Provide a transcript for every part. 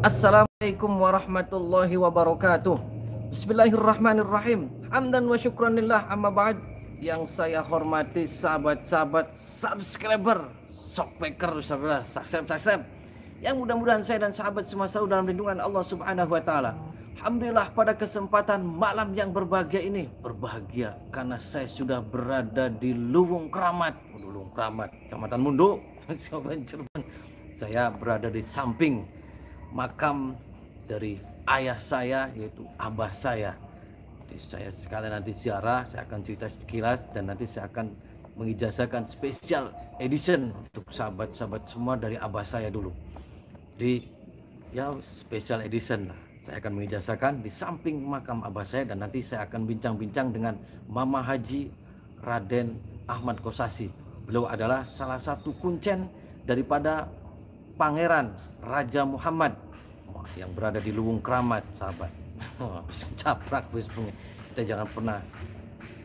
Assalamualaikum warahmatullahi wabarakatuh. Bismillahirrahmanirrahim. Hamdan wa syukran lillah, amma ba'd. Yang saya hormati sahabat-sahabat subscriber, shockbacker, subscribe. Yang mudah-mudahan saya dan sahabat semua selalu dalam lindungan Allah Subhanahu wa taala. Alhamdulillah pada kesempatan malam yang berbahagia ini, berbahagia karena saya sudah berada di Luwung Kramat, Kecamatan Mundu, Cirebon. Saya berada di samping makam dari ayah saya, yaitu abah saya. Jadi saya sekalian nanti ziarah, saya akan cerita sekilas dan nanti saya akan mengijazahkan special edition untuk sahabat-sahabat semua dari abah saya dulu. Jadi ya special edition lah. Saya akan mengijazahkan di samping makam abah saya dan nanti saya akan bincang-bincang dengan Mama Haji Raden Ahmad Kosasi. Beliau adalah salah satu kuncen daripada Pangeran Raja Muhammad yang berada di Luwung Kramat, sahabat. Bisa caprak, kita jangan pernah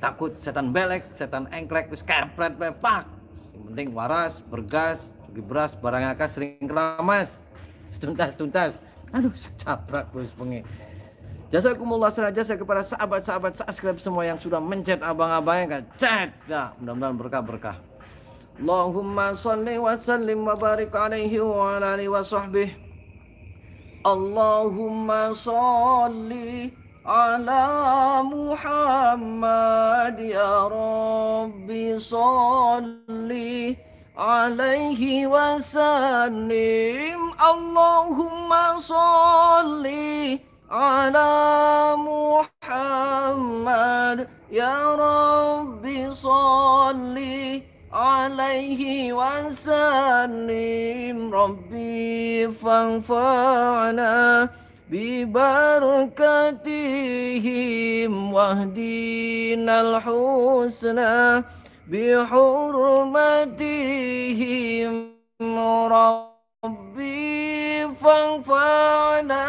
takut setan belek, setan engklek, wis kepret pepak. Yang penting waras, bergas, beras, barang akas sering keramas. Tuntas. Aduh, caprak wis pengen. Jazakumullah jasa kepada sahabat-sahabat subscribe semua yang sudah mencet abang-abangnya kan. Chat. Ya, mudah-mudahan berkah-berkah. Allahumma salli wa sallim wa barik alaihi wa ala alihi wa sahbihi. Allahumma salli ala Muhammad ya Rabbi salli alaihi wa sallim. Allahumma salli ala Muhammad ya Rabbi salli alaihi wasallim. Rabbi fanfa'na bibarakatihim wahdinal husna bihurmatihim. Rabbi fanfa'na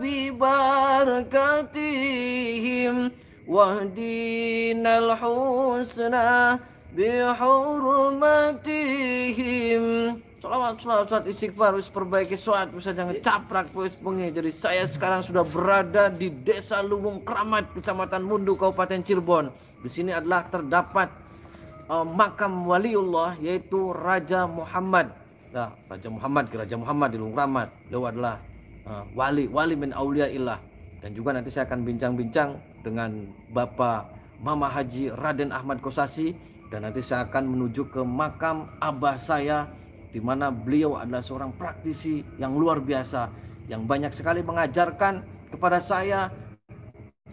bibarakatihim wahdinal husna bihurmatihim. Salawat istighfar, wis perbaiki suat, bisa jangan caprak wis bengi. Jadi saya sekarang sudah berada di Desa Luwung Kramat, Kecamatan Mundu, Kabupaten Cirebon. Di sini adalah terdapat makam waliullah, yaitu Raja Muhammad. Nah, Raja Muhammad di Luwung Kramat. Beliau adalah wali min auliyaillah. Dan juga nanti saya akan bincang-bincang dengan Bapak Mama Haji Raden Ahmad Kosasi. Dan nanti saya akan menuju ke makam abah saya, di mana beliau adalah seorang praktisi yang luar biasa, yang banyak sekali mengajarkan kepada saya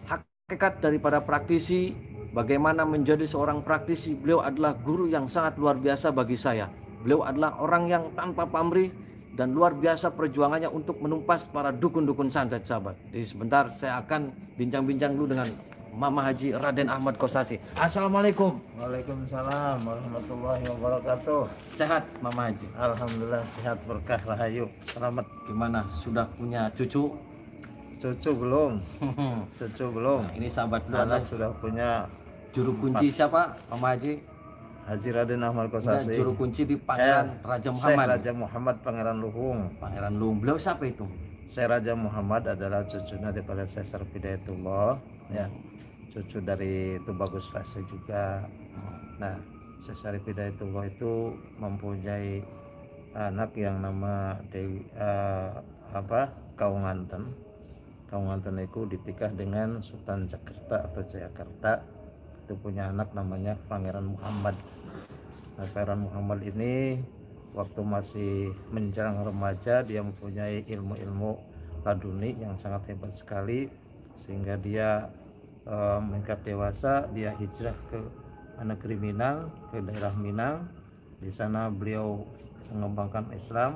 hakikat daripada praktisi, bagaimana menjadi seorang praktisi. Beliau adalah guru yang sangat luar biasa bagi saya. Beliau adalah orang yang tanpa pamrih dan luar biasa perjuangannya untuk menumpas para dukun-dukun santet, sahabat. Jadi sebentar saya akan bincang-bincang dulu dengan Mama Haji Raden Ahmad Kosasi. Assalamualaikum. Waalaikumsalam warahmatullahi wabarakatuh. Sehat Mama Haji? Alhamdulillah sehat, berkah, rahayu, selamat. Gimana, sudah punya cucu? Cucu belum. Nah, ini sahabat anak sudah punya. Juru kunci 4. Siapa Mama Haji? Haji Raden Ahmad Kosasi. Juru kunci di Pangeran Raja Muhammad. Syekh Raja Muhammad Pangeran Luhung. Pangeran Luhung. Beliau siapa itu? Syekh Raja Muhammad adalah cucunya daripada Syekh Sarfidayatullah, ya. Cucu dari Tubagus Fase juga. Nah, Syekh Sarfidayatullah itu mempunyai anak yang nama Dewi Kaunganten. Kaunganten itu ditikah dengan Sultan Jakarta atau Jayakarta. Itu punya anak namanya Pangeran Muhammad. Nah, Pangeran Muhammad ini waktu masih menjelang remaja dia mempunyai ilmu-ilmu laduni yang sangat hebat sekali, sehingga dia meningkat dewasa, dia hijrah ke negeri Minang, ke daerah Minang. Di sana beliau mengembangkan Islam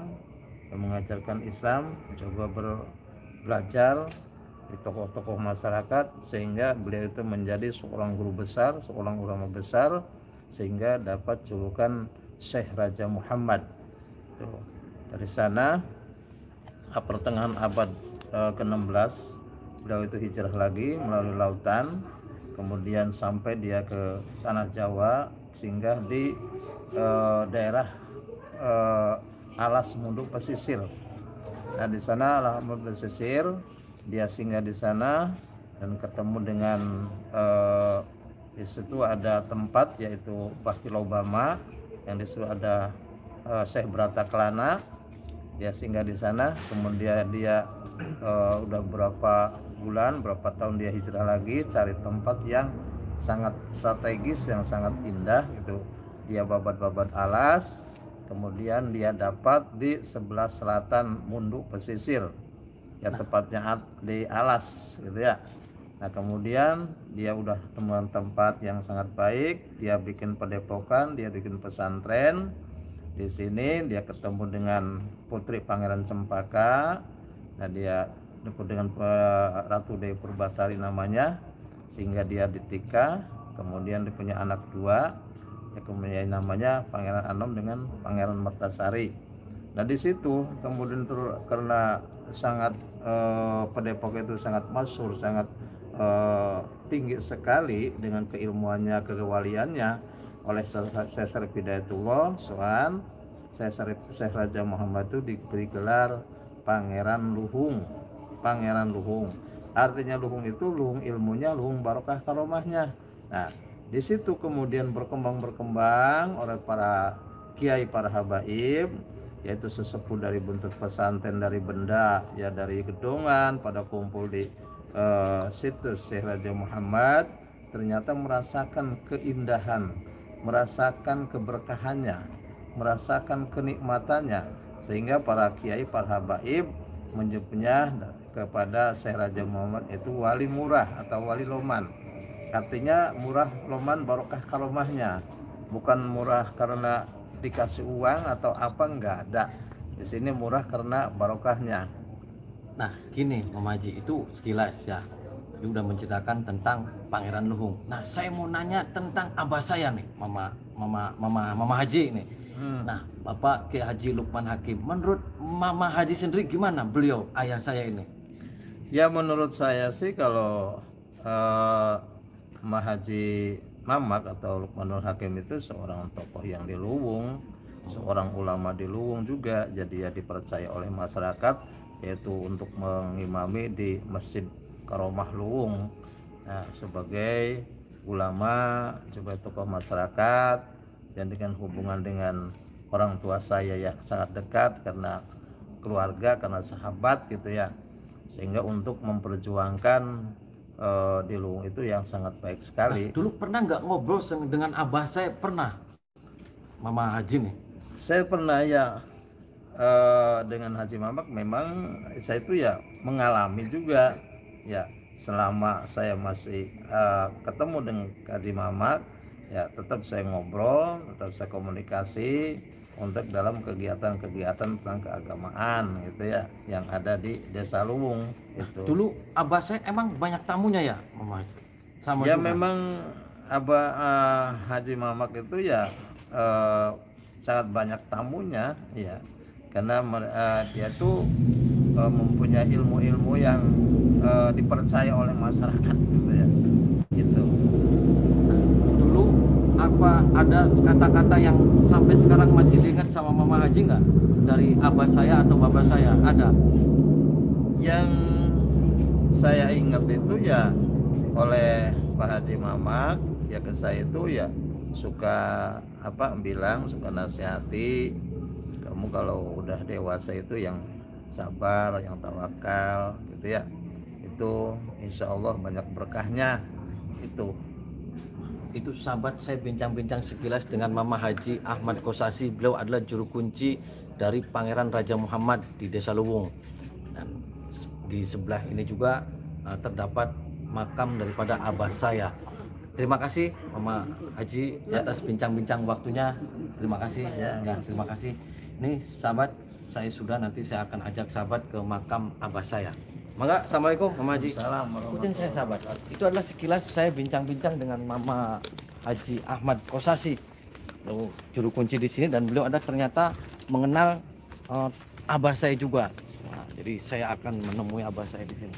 dan mengajarkan Islam, coba belajar di tokoh-tokoh masyarakat, sehingga beliau itu menjadi seorang guru besar, seorang ulama besar, sehingga dapat julukan Syekh Raja Muhammad. Tuh. Dari sana pertengahan abad ke-16 beliau itu hijrah lagi melalui lautan, kemudian sampai dia ke tanah Jawa, singgah di daerah Alas Mundu Pesisir. Nah di sana alhamdulillah pesisir, dia singgah di sana dan ketemu dengan di situ ada tempat yaitu Bakti Lobama, yang di situ ada Syekh Brata Kelana. Dia singgah di sana, kemudian dia udah berapa bulan, berapa tahun dia hijrah lagi cari tempat yang sangat strategis, yang sangat indah gitu. Dia babat-babat alas, kemudian dia dapat di sebelah selatan Munduk pesisir, ya tepatnya di alas gitu ya. Nah kemudian dia udah temuan tempat yang sangat baik, dia bikin padepokan, dia bikin pesantren. Di sini dia ketemu dengan Putri Pangeran Cempaka. Nah dia dekat dengan Ratu Dewi Purbasari namanya, sehingga dia ditikah. Kemudian dia punya anak dua, ya, kemudian namanya Pangeran Anom dengan Pangeran Mertasari. Nah di situ kemudian karena sangat padepokan itu sangat masyhur, sangat tinggi sekali dengan keilmuannya, kewaliannya oleh Syekh Syarif Hidayatullah Soan. Syekh Raja Muhammad itu diberi gelar Pangeran Luhung. Pangeran Luhung artinya luhung itu luhung ilmunya, luhung barokah karomahnya. Nah di situ kemudian berkembang oleh para kiai, para habaib, yaitu sesepuh dari buntut pesantren, dari benda ya, dari gedongan, pada kumpul di situs Syekh Raja Muhammad, ternyata merasakan keindahan, merasakan keberkahannya, merasakan kenikmatannya, sehingga para kiai, para habaib menyebutnya kepada Syekh Raja Muhammad itu wali murah atau wali loman. Artinya murah loman barokah karomahnya, bukan murah karena dikasih uang atau apa, enggak ada. Di sini murah karena barokahnya. Nah gini Mama Haji, itu sekilas ya, dia udah menceritakan tentang Pangeran Luhung. Nah saya mau nanya tentang abah saya nih, Mama Haji nih. Nah Bapak Kiai Haji Lukman Hakim, menurut Mama Haji sendiri gimana beliau, ayah saya ini? Ya menurut saya sih kalau Haji Mamak atau Lukmanul Hakim itu seorang tokoh yang di Luwung, seorang ulama di Luwung juga, jadi ya dipercaya oleh masyarakat yaitu untuk mengimami di Masjid Karomah Luwung. Nah, sebagai ulama, sebagai tokoh masyarakat dan dengan hubungan dengan orang tua saya yang sangat dekat karena keluarga, karena sahabat gitu ya, sehingga untuk memperjuangkan di Luwung itu yang sangat baik sekali. Nah, dulu pernah nggak ngobrol dengan abah saya? Pernah, Mama Haji nih? Saya pernah ya, dengan Haji Mamak memang saya itu ya mengalami juga ya, selama saya masih ketemu dengan Haji Mamak ya, tetap saya ngobrol, tetap saya komunikasi untuk dalam kegiatan-kegiatan tentang keagamaan gitu ya, yang ada di Desa Luwung itu. Dulu abah saya emang banyak tamunya ya, Mama Haji? Sama Ya juga. memang Abah Haji Mamak itu ya sangat banyak tamunya ya, karena dia tuh mempunyai ilmu-ilmu yang dipercaya oleh masyarakat gitu ya, gitu. Dulu apa ada kata-kata yang sampai sekarang masih diingat sama Mama Haji nggak, dari abah saya atau bapak saya? Ada? Yang saya ingat itu ya oleh Pak Haji Mamak ya ke saya itu ya, suka bilang, suka nasihati, kamu kalau udah dewasa itu yang sabar, yang tawakal gitu ya, itu insya Allah banyak berkahnya. Itu sahabat, saya bincang-bincang sekilas dengan Mama Haji Ahmad Kosasi. Beliau adalah juru kunci dari Pangeran Raja Muhammad di Desa Luwung. Dan di sebelah ini juga terdapat makam daripada abah saya. Terima kasih Mama Haji atas bincang-bincang waktunya. Terima kasih ya, terima kasih. Ini sahabat, saya sudah, nanti saya akan ajak sahabat ke makam abah saya. Mangga, assalamualaikum Mama Haji. Ikutin saya sahabat. Itu adalah sekilas saya bincang-bincang dengan Mama Haji Ahmad Kosasi, juru kunci di sini, dan beliau ada ternyata mengenal abah saya juga. Nah, jadi saya akan menemui abah saya di sini.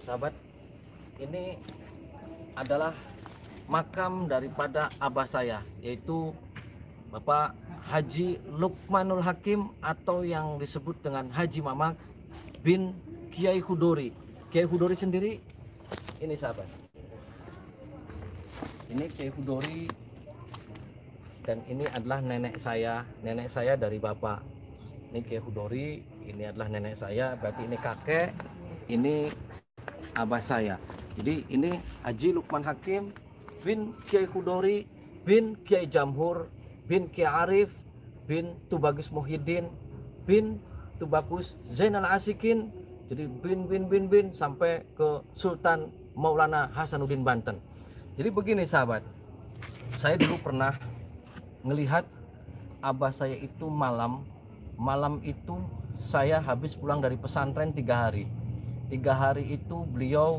Sahabat, ini adalah makam daripada abah saya, yaitu Bapak Haji Lukmanul Hakim atau yang disebut dengan Haji Mamak bin Kiai Hudori. Kiai Hudori sendiri ini sahabat. Ini Kiai Hudori dan ini adalah nenek saya dari bapak. Ini Kiai Hudori, ini adalah nenek saya, berarti ini kakek, ini abah saya. Jadi ini Haji Lukman Hakim bin Kiai Hudori bin Kiai Jamhur bin Kiai Arif bin Tubagus Muhyiddin bin Tubagus Zainal Asikin. Jadi bin sampai ke Sultan Maulana Hasanuddin Banten. Jadi begini sahabat, saya dulu pernah ngelihat abah saya itu malam itu saya habis pulang dari pesantren 3 hari. 3 hari itu beliau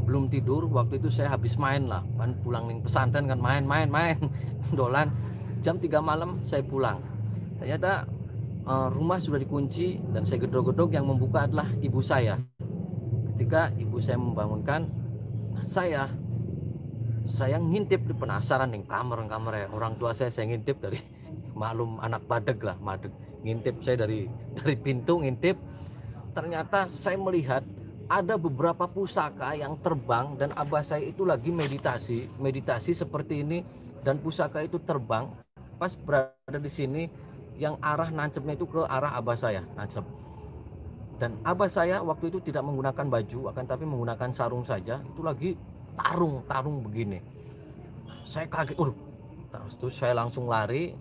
belum tidur. Waktu itu saya habis main lah, kan pulang nih pesantren kan main dolan. Jam 3 malam saya pulang. Ternyata rumah sudah dikunci dan saya gedor-gedor, yang membuka adalah ibu saya. Ketika ibu saya membangunkan saya ngintip di penasaran nih kamar ya. Orang tua saya ngintip dari maklum anak badeg lah, ngintip saya dari pintu ngintip. Ternyata saya melihat ada beberapa pusaka yang terbang dan abah saya itu lagi meditasi seperti ini, dan pusaka itu terbang pas berada di sini, yang arah nancepnya itu ke arah abah saya nancep. Dan abah saya waktu itu tidak menggunakan baju, akan tapi menggunakan sarung saja. Itu lagi tarung begini. Saya kaget, terus saya langsung lari.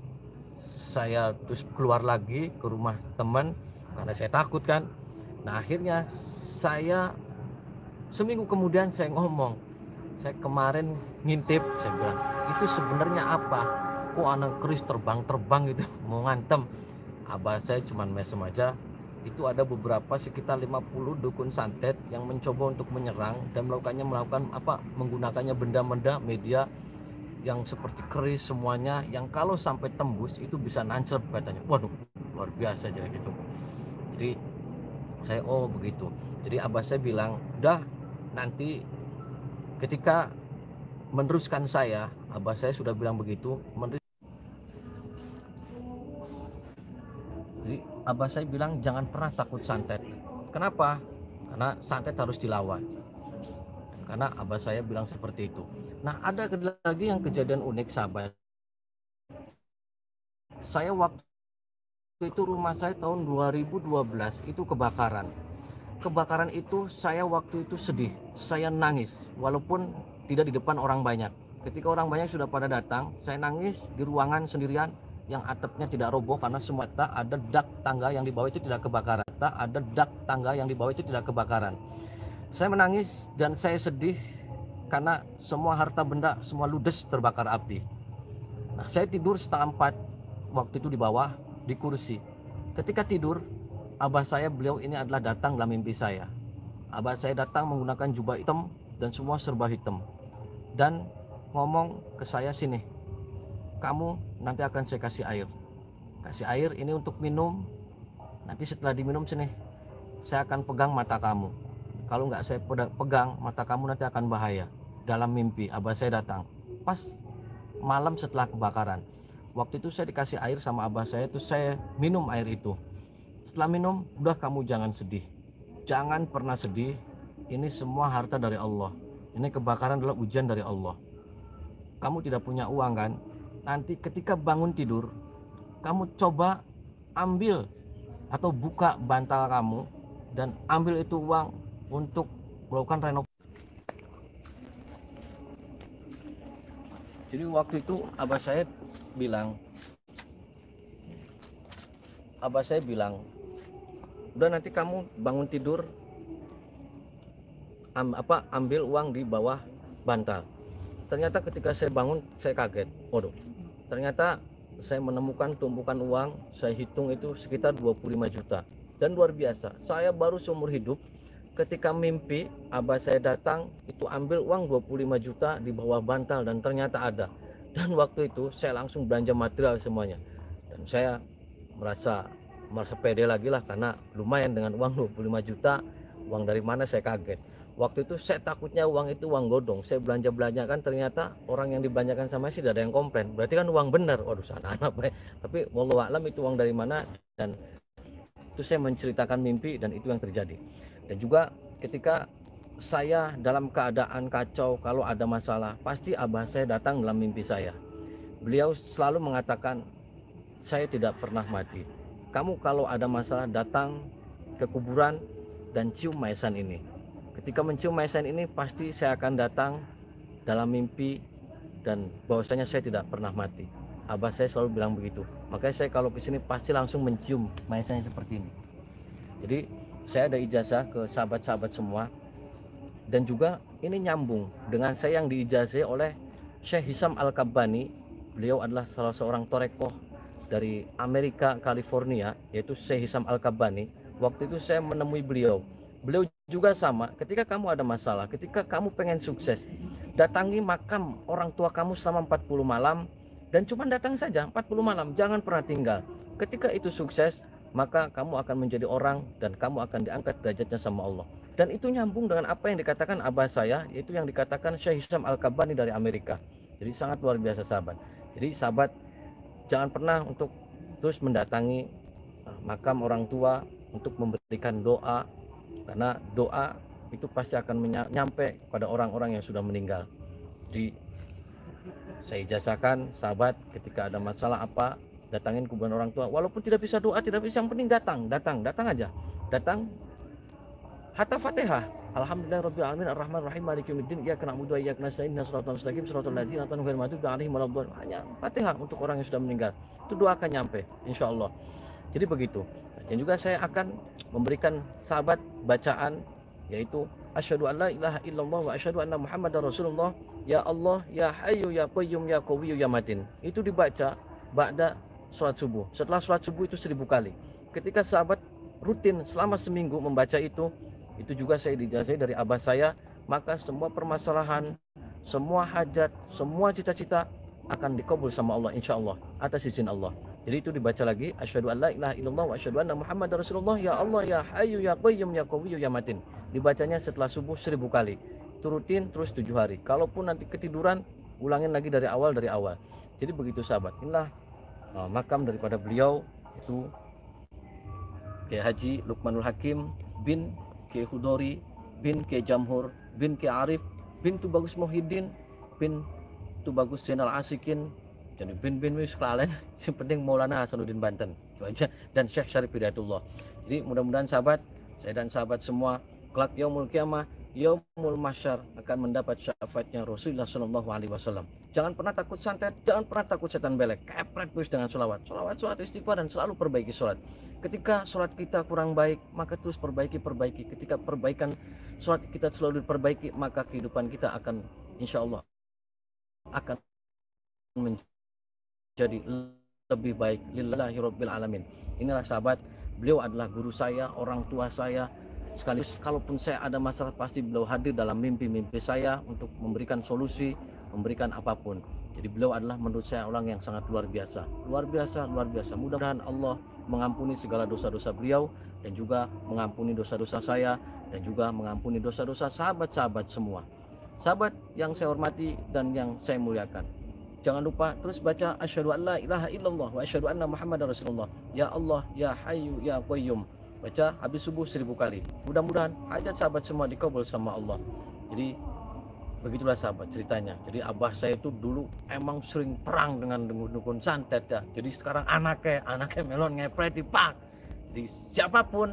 Saya terus keluar lagi ke rumah teman karena saya takut kan. Nah akhirnya saya seminggu kemudian saya ngomong, saya kemarin ngintip, saya bilang itu sebenarnya apa? Kok anak keris terbang gitu mau ngantem. Abah saya cuman mesem aja. Itu ada beberapa sekitar 50 dukun santet yang mencoba untuk menyerang dan menggunakannya benda-benda media yang seperti keris semuanya, yang kalau sampai tembus itu bisa nancep katanya. Waduh, luar biasa jadi gitu. Jadi saya begitu. Jadi abah saya bilang, udah nanti ketika meneruskan saya, abah saya sudah bilang begitu. Jadi abah saya bilang jangan pernah takut santet. Kenapa? Karena santet harus dilawan. Karena abah saya bilang seperti itu. Nah ada lagi yang kejadian unik sahabat. Saya waktu itu rumah saya tahun 2012 itu kebakaran. Kebakaran itu saya waktu itu sedih, saya nangis walaupun tidak di depan orang banyak. Ketika orang banyak sudah pada datang, saya nangis di ruangan sendirian yang atapnya tidak roboh karena semua ada dak tangga yang di bawah itu tidak kebakaran. Saya menangis dan saya sedih karena semua harta benda semua ludes terbakar api. Nah, saya tidur 3:30 waktu itu di bawah di kursi. Ketika tidur, abah saya beliau ini adalah datang dalam mimpi saya. Abah saya datang menggunakan jubah hitam dan semua serba hitam dan ngomong ke saya, sini, kamu nanti akan saya kasih air ini untuk minum. Nanti setelah diminum sini saya akan pegang mata kamu. Kalau nggak saya pegang mata kamu nanti akan bahaya. Dalam mimpi abah saya datang pas malam setelah kebakaran. Waktu itu saya dikasih air sama abah saya, itu saya minum air itu. Setelah minum, udah kamu jangan sedih, jangan pernah sedih, ini semua harta dari Allah, ini kebakaran adalah ujian dari Allah. Kamu tidak punya uang kan, nanti ketika bangun tidur kamu coba ambil atau buka bantal kamu dan ambil itu uang untuk melakukan renovasi. Jadi waktu itu abah saya bilang, udah nanti kamu bangun tidur ambil uang di bawah bantal. Ternyata ketika saya bangun saya kaget, ternyata saya menemukan tumpukan uang. Saya hitung itu sekitar 25 juta. Dan luar biasa, saya baru seumur hidup ketika mimpi abah saya datang itu ambil uang 25 juta di bawah bantal, dan ternyata ada. Dan waktu itu saya langsung belanja material semuanya, dan saya merasa merasa pede lagi lah, karena lumayan dengan uang 25 juta. Uang dari mana saya kaget. Waktu itu saya takutnya uang itu uang godong. Saya belanja kan, ternyata orang yang dibelanjakan sama saya tidak ada yang komplain. Berarti kan uang benar. Waduh, sana anak baik. Tapi wallahu a'lam itu uang dari mana. Dan itu saya menceritakan mimpi dan itu yang terjadi. Dan juga ketika saya dalam keadaan kacau, kalau ada masalah, pasti abah saya datang dalam mimpi saya. Beliau selalu mengatakan, saya tidak pernah mati. Kamu kalau ada masalah datang ke kuburan dan cium maisan ini. Ketika mencium maisan ini, pasti saya akan datang dalam mimpi dan bahwasanya saya tidak pernah mati. Abah saya selalu bilang begitu. Makanya saya kalau kesini pasti langsung mencium maisannya seperti ini. Jadi saya ada ijazah ke sahabat-sahabat semua. Dan juga ini nyambung dengan saya yang diijazahi oleh Syekh Hisam Al-Kabbani. Beliau adalah salah seorang torekoh dari Amerika, California, yaitu Syekh Hisam Al-Kabbani. Waktu itu saya menemui beliau. Beliau juga sama, ketika kamu ada masalah, ketika kamu pengen sukses, datangi makam orang tua kamu selama 40 malam, dan cuma datang saja 40 malam, jangan pernah tinggal. Ketika itu sukses, maka kamu akan menjadi orang dan kamu akan diangkat derajatnya sama Allah. Dan itu nyambung dengan apa yang dikatakan abah saya, yaitu yang dikatakan Syekh Hisam Al-Kabbani dari Amerika. Jadi sangat luar biasa sahabat. Jadi sahabat, jangan pernah untuk terus mendatangi makam orang tua untuk memberikan doa, karena doa itu pasti akan nyampe pada orang-orang yang sudah meninggal. Jadi saya ijazahkan sahabat, ketika ada masalah apa, datangin kuburan orang tua, walaupun tidak bisa doa, tidak bisa, yang penting datang aja, datang hatta Fatihah. Alhamdulillahirabbil alamin arrahmanir rahim maliki yaumiddin iyyaka na'budu wa iyyaka nasta'in ihdinas siratal mustaqim siratal ladzina an'amta 'alaihim ghairil maghdubi 'alaihim waladdallin. Hanya Fatihah untuk orang yang sudah meninggal. Itu doa akan nyampe insyaallah. Jadi begitu. Dan juga saya akan memberikan sahabat bacaan, yaitu asyhadu an la ilaha illallah wa asyhadu anna muhammadar rasulullah, ya Allah ya hayyu ya qayyum ya qawiyyu ya matin. Itu dibaca ba'da sholat subuh. Setelah sholat subuh itu 1000 kali. Ketika sahabat rutin selama seminggu membaca itu juga saya dijazahi dari abah saya, maka semua permasalahan, semua hajat, semua cita-cita akan dikabul sama Allah insyaallah atas izin Allah. Jadi itu dibaca lagi, asyhadu an la ilaha illallah wa asyhadu anna muhammadar rasulullah, ya Allah ya hayyu ya qayyum ya qawiyyu ya matin. Dibacanya setelah subuh 1000 kali. Itu rutin terus 7 hari. Kalaupun nanti ketiduran, ulangin lagi dari awal. Jadi begitu sahabat. Inilah makam daripada beliau, itu Kiai Haji Lukmanul Hakim bin Kiai Khudori bin Kiai Jamhur bin Kiai Arif bin Tubagus Muhyiddin bin Tubagus Zainal Asikin. Jadi bin sekalian, yang penting Maulana Hasanuddin Banten itu aja, dan Syekh Syarif Hidayatullah. Jadi mudah-mudahan sahabat, saya dan sahabat semua kelak yaumul kiamah, yaumul mahsyar akan mendapat syafaatnya Rasulullah sallallahu alaihi wasallam. Jangan pernah takut santet, jangan pernah takut setan belek. Kepret terus dengan sholawat istighfar, dan selalu perbaiki sholat. Ketika sholat kita kurang baik, maka terus perbaiki. Ketika perbaikan sholat kita selalu diperbaiki, maka kehidupan kita akan insyaallah akan menjadi lebih baik lillahi rabbil alamin. Inilah sahabat, beliau adalah guru saya, orang tua saya. Sekaligus kalaupun saya ada masalah, pasti beliau hadir dalam mimpi-mimpi saya untuk memberikan solusi, memberikan apapun. Jadi beliau adalah menurut saya orang yang sangat luar biasa. Mudah-mudahan Allah mengampuni segala dosa-dosa beliau, dan juga mengampuni dosa-dosa saya, dan juga mengampuni dosa-dosa sahabat-sahabat semua. Sahabat yang saya hormati dan yang saya muliakan, jangan lupa terus baca asyhadu an la ilaha illallah wa asyhadu anna muhammadar rasulullah, ya Allah ya hayyu ya qayyum. Baca habis subuh 1000 kali. Mudah-mudahan hajat sahabat semua dikabul sama Allah. Jadi begitulah sahabat ceritanya. Jadi abah saya itu dulu emang sering perang dengan dukun santet ya. Jadi sekarang anaknya melon ngepret dipak. Jadi siapapun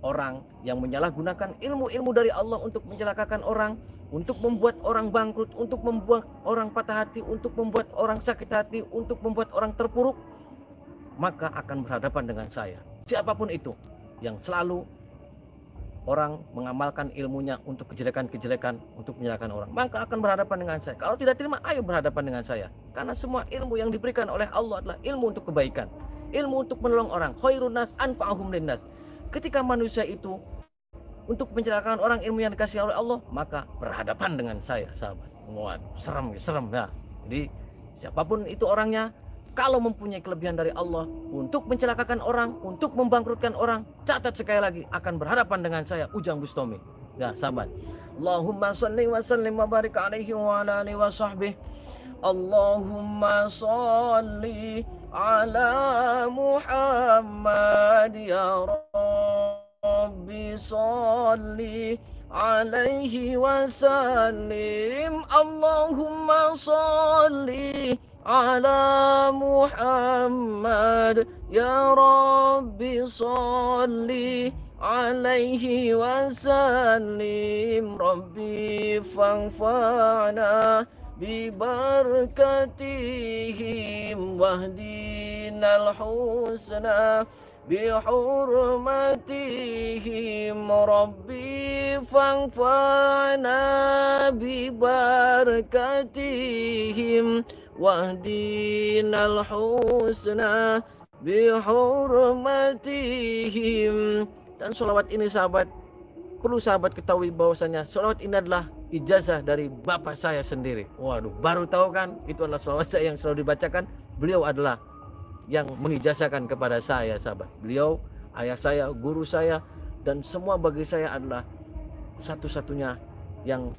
orang yang menyalahgunakan ilmu-ilmu dari Allah untuk mencelakakan orang, untuk membuat orang bangkrut, untuk membuat orang patah hati, untuk membuat orang sakit hati, untuk membuat orang terpuruk, maka akan berhadapan dengan saya. Siapapun itu yang selalu orang mengamalkan ilmunya untuk kejelekan-kejelekan, untuk menyalahkan orang, maka akan berhadapan dengan saya. Kalau tidak terima, ayo berhadapan dengan saya. Karena semua ilmu yang diberikan oleh Allah adalah ilmu untuk kebaikan, ilmu untuk menolong orang. Khairun nas anfa'uhum linnas. Ketika manusia itu untuk mencelakakan orang, ilmu yang dikasih oleh Allah, maka berhadapan dengan saya, sahabat. Serem ya. Jadi siapapun itu orangnya, kalau mempunyai kelebihan dari Allah untuk mencelakakan orang, untuk membangkrutkan orang, catat sekali lagi akan berhadapan dengan saya, Ujang Bustami. Ya, sahabat. Allahumma salli wa sallim wa barik alaihi wa ala alihi wa sahbihi. Allahumma salli ala Muhammad ya Rabbi salli alaihi wasallim. Allahumma salli ala Muhammad ya Rabbi salli alaihi wasallim. Rabbi fanfa'na bibarakatihim wahdinal husna bihurmatihim. Rabbi fanfa'na bibarakatihim wahdinal husna bihurmatihim. Dan sholawat ini sahabat, perlu sahabat ketahui bahwasanya sholawat ini adalah ijazah dari bapak saya sendiri. Waduh, baru tahu kan? Itu adalah sholawat saya yang selalu dibacakan. Beliau adalah yang mengijazahkan kepada saya, sahabat. Beliau, ayah saya, guru saya, dan semua bagi saya adalah satu-satunya yang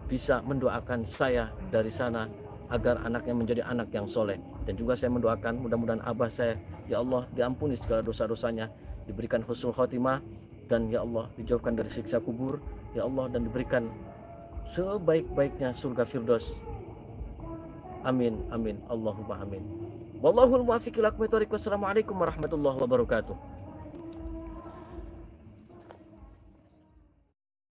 bisa mendoakan saya dari sana agar anaknya menjadi anak yang soleh. Dan juga saya mendoakan mudah-mudahan abah saya, ya Allah, diampuni segala dosa-dosanya, diberikan husnul khotimah, dan ya Allah dijauhkan dari siksa kubur, ya Allah, dan diberikan sebaik-baiknya surga firdaus. Amin amin Allahumma amin. Wallahul muwaffiq ila aqwamit thoriq. Wassalamualaikum warahmatullahi wabarakatuh.